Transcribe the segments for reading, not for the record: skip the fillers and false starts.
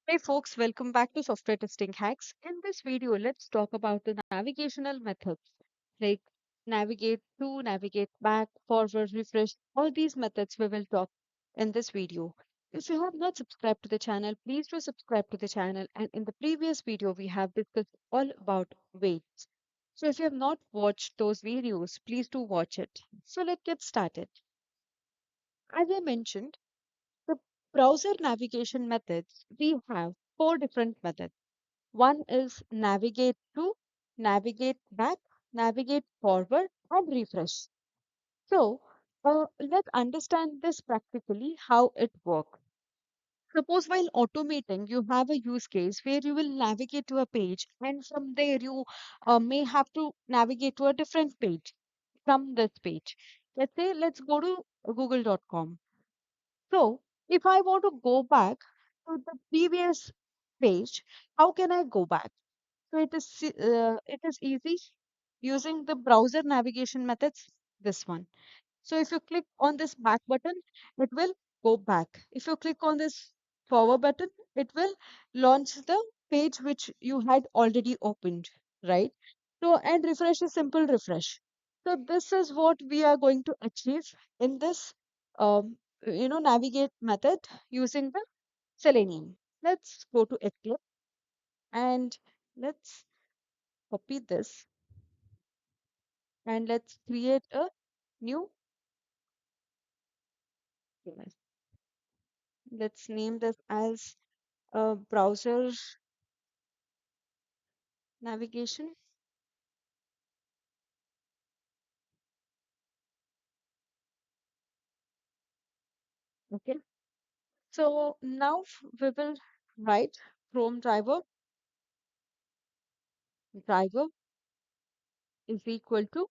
Hey folks, welcome back to Software Testing Hacks. In this video, let's talk about the navigational methods like navigate to, navigate back, forward, refresh. All these methods we will talk in this video. If you have not subscribed to the channel, please do subscribe to the channel. And in the previous video, we have discussed all about weights. So if you have not watched those videos, please do watch it. So let's get started. As I mentioned, the browser navigation methods, we have four different methods. One is navigate to, navigate back, navigate forward, and refresh. So, let's understand this practically how it works. Suppose while automating, you have a use case where you will navigate to a page, and from there you may have to navigate to a different page from this page. Let's go to google.com. So, if I want to go back to the previous page, how can I go back? So it is easy using the browser navigation methods. This one. So if you click on this back button, it will go back. If you click on this forward button, it will launch the page which you had already opened, right? So and refresh is simple refresh. So this is what we are going to achieve in this navigate method using the Selenium. Let's go to Eclipse and let's copy this and let's create a new class. Let's name this as browser navigation. Okay. So now we will write Chrome driver is equal to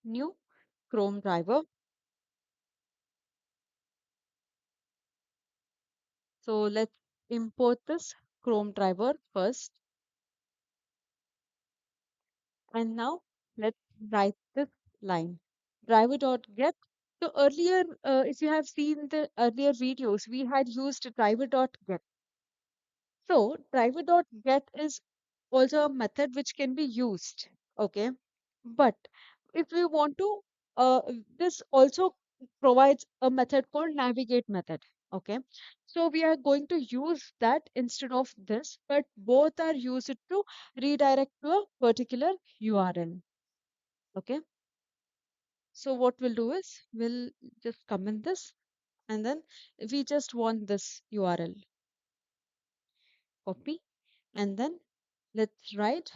new Chrome driver. So let's import this Chrome driver first. And now let's write this line driver.get. So earlier, if you have seen the earlier videos, we had used driver.get. So driver.get is also a method which can be used. Okay. But if we want to, uh, this also provides a method called navigate method. Okay. So we are going to use that instead of this, but both are used to redirect to a particular URL. Okay. So what we'll do is we'll just comment this and then we just want this URL copy and then let's write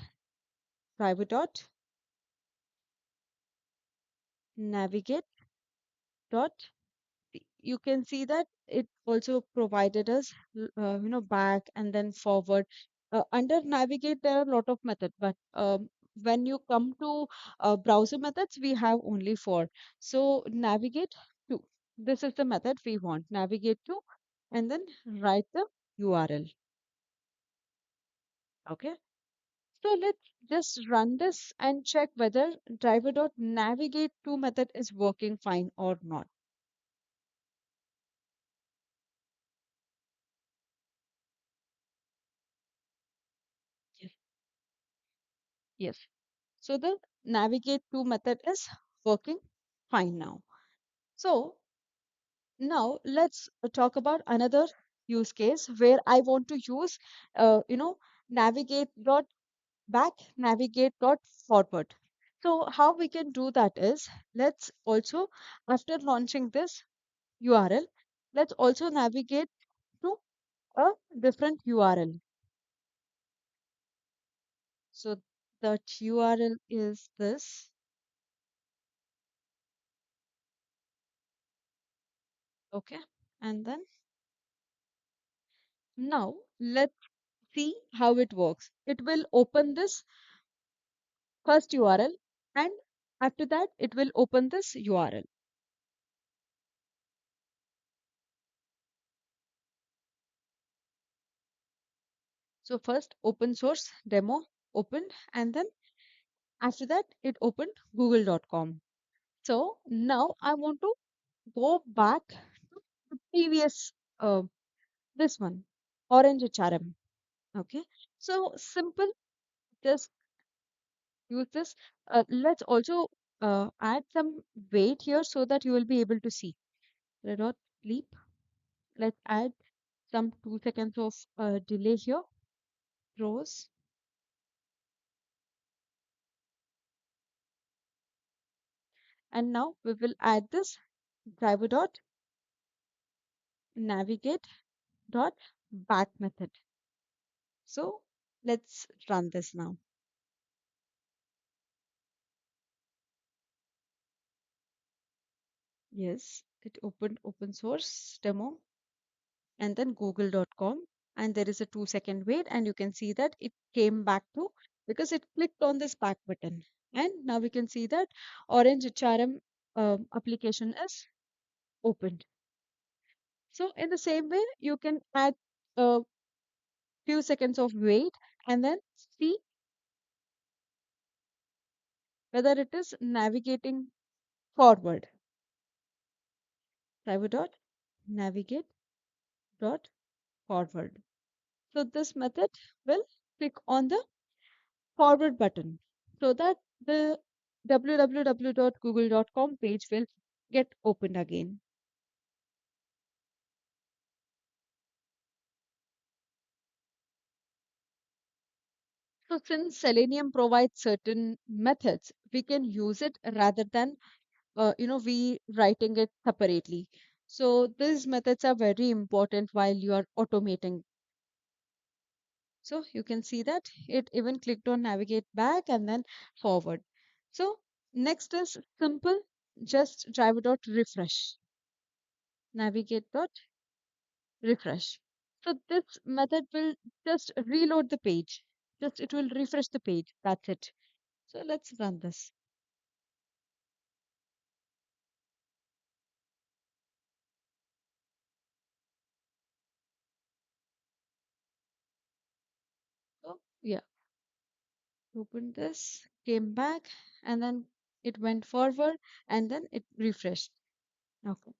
private dot navigate dot. You can see that it also provided us back and then forward. Under navigate there are a lot of methods, but when you come to browser methods we have only four. So navigate to, this is the method we want, navigate to, and then write the URL. Okay, so let's just run this and check whether driver.navigate to method is working fine or not. Yes. Yes. So the navigate to method is working fine now. So now let's talk about another use case where I want to use, navigate dot back, navigate dot forward. So how we can do that is, let's also, after launching this URL, let's also navigate to a different URL. So that URL is this. Okay. And then now let's see how it works. It will open this first URL and after that it will open this URL. So first open source demo opened and then after that it opened google.com. So now I want to go back to the previous, uh, this one. orange HRM. Okay, so simple, just use this. Let's also add some weight here so that you will be able to see. Red dot leap. Let's add some 2 seconds of delay here. Rows. And now we will add this driver dot navigate dot back method. So let's run this now. Yes, it opened open source demo and then google.com, and there is a 2 second wait, and you can see that it came back to because it clicked on this back button, and now we can see that orange HRM application is opened. So in the same way you can add a few seconds of wait and then see whether it is navigating forward. Driver dot navigate dot forward. So this method will click on the forward button so that the www.google.com page will get opened again. So since Selenium provides certain methods, we can use it rather than we writing it separately. So these methods are very important while you are automating. So you can see that it even clicked on navigate back and then forward. So next is simple, just driver dot refresh, navigate dot refresh. So this method will just reload the page. Just it will refresh the page. That's it. So let's run this. So yeah, open this, came back, and then it went forward, and then it refreshed. Okay.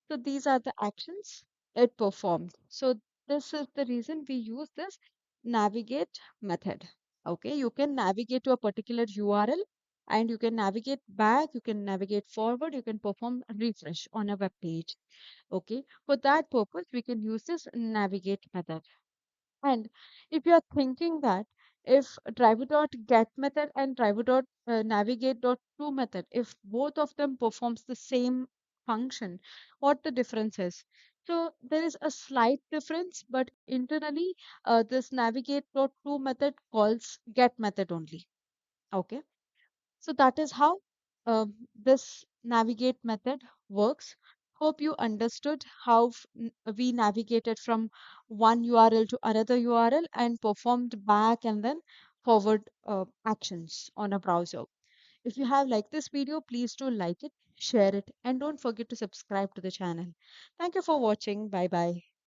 So these are the actions it performed. So this is the reason we use this navigate method. Okay, you can navigate to a particular URL and you can navigate back, you can navigate forward, you can perform refresh on a web page. Okay, for that purpose, we can use this navigate method. And if you are thinking that if driver.get method and driver.navigate.to method, if both of them performs the same function, what the difference is? So there is a slight difference, but internally, this navigate.to method calls get method only. Okay. So that is how this navigate method works. Hope you understood how we navigated from one URL to another URL and performed back and then forward actions on a browser. If you have liked this video, please do like it, share it, and don't forget to subscribe to the channel. Thank you for watching. Bye bye.